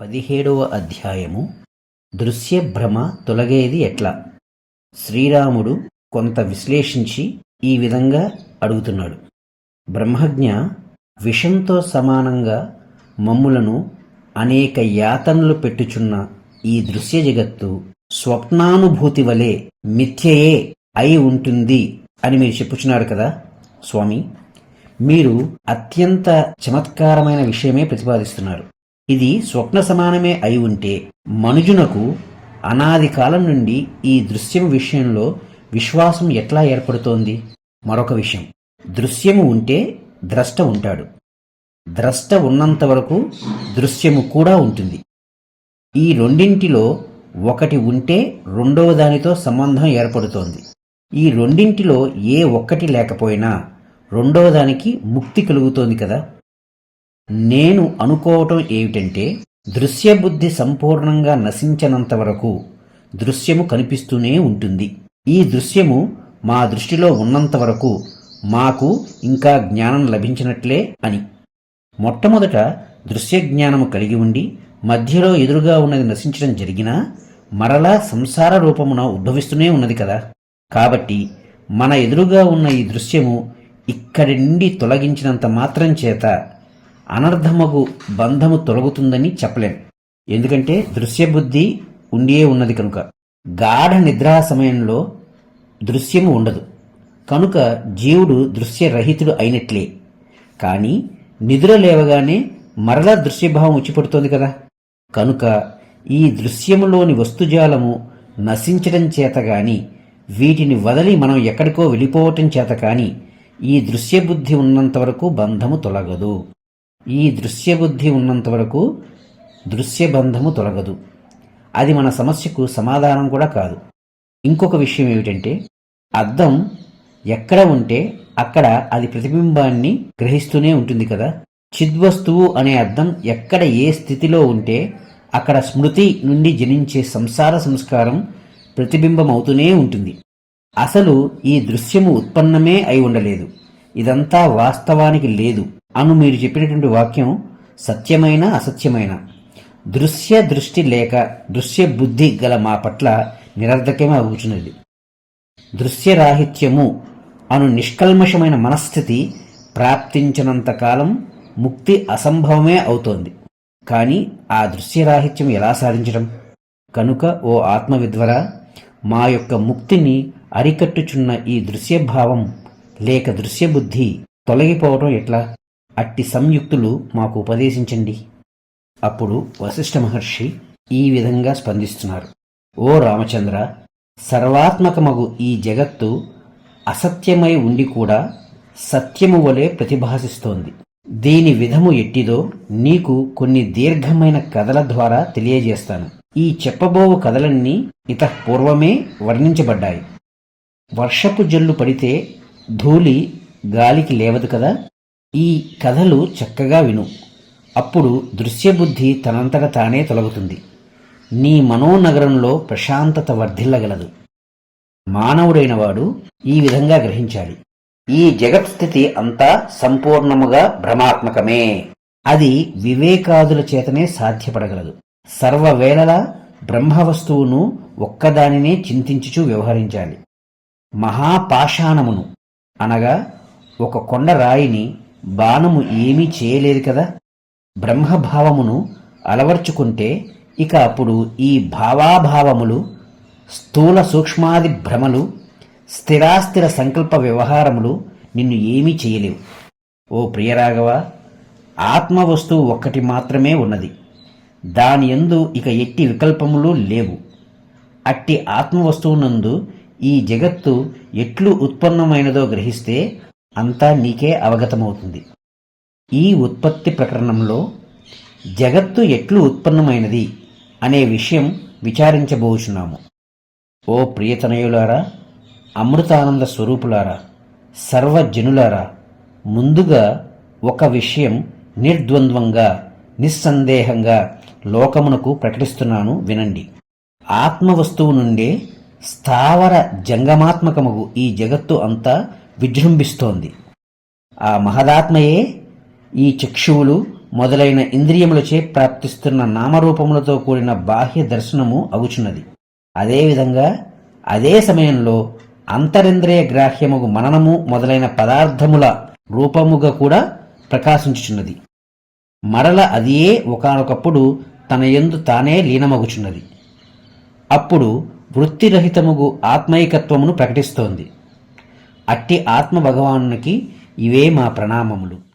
17వ అధ్యాయము దృశ్య భ్రమ తొలగేది ఎట్లా? శ్రీరాముడు కొంత విశ్లేషించి ఈ విధంగా అడుగుతున్నాడు. బ్రహ్మజ్ఞ విషంతో సమానంగా మమ్ములను అనేక యాతనలు పెట్టుచున్న ఈ దృశ్య జగత్తు స్వప్నానుభూతి వలె మిథ్యయే అయి ఉంటుంది అని మీరు చెప్పుచున్నారు కదా స్వామి. మీరు అత్యంత చమత్కారమైన విషయమే ప్రతిపాదిస్తున్నారు. ఇది స్వప్న సమానమే అయి ఉంటే మనుజునకు అనాది కాలం నుండి ఈ దృశ్యం విషయంలో విశ్వాసం ఎట్లా ఏర్పడుతోంది? మరొక విషయం, దృశ్యము ఉంటే ద్రష్ట ఉంటాడు. ద్రష్ట ఉన్నంత వరకు దృశ్యము కూడా ఉంటుంది. ఈ రెండింటిలో ఒకటి ఉంటే రెండవ దానితో సంబంధం ఏర్పడుతోంది. ఈ రెండింటిలో ఏ ఒక్కటి లేకపోయినా రెండవ దానికి ముక్తి కలుగుతోంది కదా. నేను అనుకోవటం ఏమిటంటే, దృశ్యబుద్ధి సంపూర్ణంగా నశించనంత వరకు దృశ్యము కనిపిస్తూనే ఉంటుంది. ఈ దృశ్యము మా దృష్టిలో ఉన్నంత వరకు మాకు ఇంకా జ్ఞానం లభించినట్లే అని. మొట్టమొదట దృశ్య జ్ఞానము కలిగి ఉండి మధ్యలో ఎదురుగా ఉన్నది నశించడం జరిగినా మరలా సంసార రూపమున ఉద్భవిస్తూనే ఉన్నది కదా. కాబట్టి మన ఎదురుగా ఉన్న ఈ దృశ్యము ఇక్కడి నుండి తొలగించినంత మాత్రం చేత అనర్థమగు బంధము తొలగుతుందని చెప్పలేం. ఎందుకంటే దృశ్యబుద్ధి ఉండియే ఉన్నది కనుక. గాఢ నిద్రా సమయంలో దృశ్యము ఉండదు కనుక జీవుడు దృశ్యరహితుడు అయినట్లే. కానీ నిద్ర లేవగానే మరలా దృశ్యభావం వచ్చిపడుతోంది కదా. కనుక ఈ దృశ్యములోని వస్తుజాలము నశించడం చేత గాని, వీటిని వదలి మనం ఎక్కడికో వెళ్ళిపోవటం చేత కాని ఈ దృశ్యబుద్ధి ఉన్నంతవరకు బంధము తొలగదు. ఈ దృశ్యబుద్ధి ఉన్నంత వరకు దృశ్యబంధము తొలగదు. అది మన సమస్యకు సమాధానం కూడా కాదు. ఇంకొక విషయం ఏమిటంటే, అద్దం ఎక్కడ ఉంటే అక్కడ అది ప్రతిబింబాన్ని గ్రహిస్తూనే ఉంటుంది కదా. చిద్వస్తువు అనే అద్దం ఎక్కడ ఏ స్థితిలో ఉంటే అక్కడ స్మృతి నుండి జనించే సంసార సంస్కారం ప్రతిబింబం అవుతూనే ఉంటుంది. అసలు ఈ దృశ్యము ఉత్పన్నమే అయి ఉండలేదు. ఇదంతా వాస్తవానికి లేదు అను మీరు చెప్పినటువంటి వాక్యం సత్యమైన అసత్యమైన దృశ్య దృష్టి లేక దృశ్య బుద్ధి గల మా పట్ల నిరర్ధకమే అవుతున్నది. దృశ్యరాహిత్యము అను నిష్కల్మషమైన మనస్థితి ప్రాప్తించినంతకాలం ముక్తి అసంభవమే అవుతోంది. కానీ ఆ దృశ్యరాహిత్యం ఎలా సాధించడం? కనుక ఓ ఆత్మవిద్వరా, మా యొక్క ముక్తిని అరికట్టుచున్న ఈ దృశ్యభావం లేక దృశ్యబుద్ధి తొలగిపోవటం ఎట్లా? అట్టి సంయుక్తులు మాకు ఉపదేశించండి. అప్పుడు వశిష్ఠ మహర్షి ఈ విధంగా స్పందిస్తున్నారు. ఓ రామచంద్ర, సర్వాత్మకమగు ఈ జగత్తు అసత్యమై ఉండి కూడా సత్యము వలె ప్రతిభాసిస్తోంది. దీని విధము ఎట్టిదో నీకు కొన్ని దీర్ఘమైన కథల ద్వారా తెలియజేస్తాను. ఈ చెప్పబోవు కథలన్నీ ఇతఃపూర్వమే వర్ణించబడ్డాయి. వర్షపు జల్లు పడితే ధూళి గాలికి లేవదు కదా. ఈ కథలు చక్కగా విను. అప్పుడు దృశ్యబుద్ధి తనంతట తానే తొలగుతుంది. నీ మనోనగరంలో ప్రశాంతత వర్ధిల్లగలదు. మానవుడైన వాడు ఈ విధంగా గ్రహించాలి. ఈ జగత్స్థితి అంతా సంపూర్ణముగా భ్రమాత్మకమే. అది వివేకాదుల చేతనే సాధ్యపడగలదు. సర్వవేళలా బ్రహ్మవస్తువును ఒక్కదానినే చింతించుచూ వ్యవహరించాలి. మహాపాషాణమును అనగా ఒక కొండ రాయిని బాణము ఏమీ చేయలేదు కదా. బ్రహ్మభావమును అలవర్చుకుంటే ఇక అప్పుడు ఈ భావాభావములు, స్థూల సూక్ష్మాది భ్రమలు, స్థిరాస్థిర సంకల్ప వ్యవహారములు నిన్ను ఏమీ చేయలేవు. ఓ ప్రియరాఘవ, ఆత్మవస్తువు ఒక్కటి మాత్రమే ఉన్నది. దాని యందు ఇక ఎట్టి వికల్పములు లేవు. అట్టి ఆత్మవస్తువునందు ఈ జగత్తు ఎట్లు ఉత్పన్నమైనదో గ్రహిస్తే అంతా నీకే అవగతమవుతుంది. ఈ ఉత్పత్తి ప్రకరణంలో జగత్తు ఎట్లు ఉత్పన్నమైనది అనే విషయం విచారించబోచున్నాము. ఓ ప్రియతనయులారా, అమృతానంద స్వరూపులారా, సర్వజనులారా, ముందుగా ఒక విషయం నిర్ద్వంద్వంగా నిస్సందేహంగా లోకమునకు ప్రకటిస్తున్నాను, వినండి. ఆత్మవస్తువు నుండే స్థావర జంగమాత్మకముగు ఈ జగత్తు అంతా విజృంభిస్తోంది. ఆ మహదాత్మయే ఈ చక్షువులు, మొదలైన ఇంద్రియములచే ప్రాప్తిస్తున్న నామరూపములతో కూడిన బాహ్య దర్శనము అగుచున్నది. అదేవిధంగా అదే సమయంలో అంతరింద్రియ గ్రాహ్యముగు మననము మొదలైన పదార్థముల రూపముగా కూడా ప్రకాశించుచున్నది. మరల అదియే ఒకానొకప్పుడు తన యందు తానే లీనమగుచున్నది. అప్పుడు వృత్తిరహితముగు ఆత్మైకత్వమును ప్రకటిస్తోంది. అట్టి ఆత్మ భగవానునికి ఇవే మా ప్రణామములు.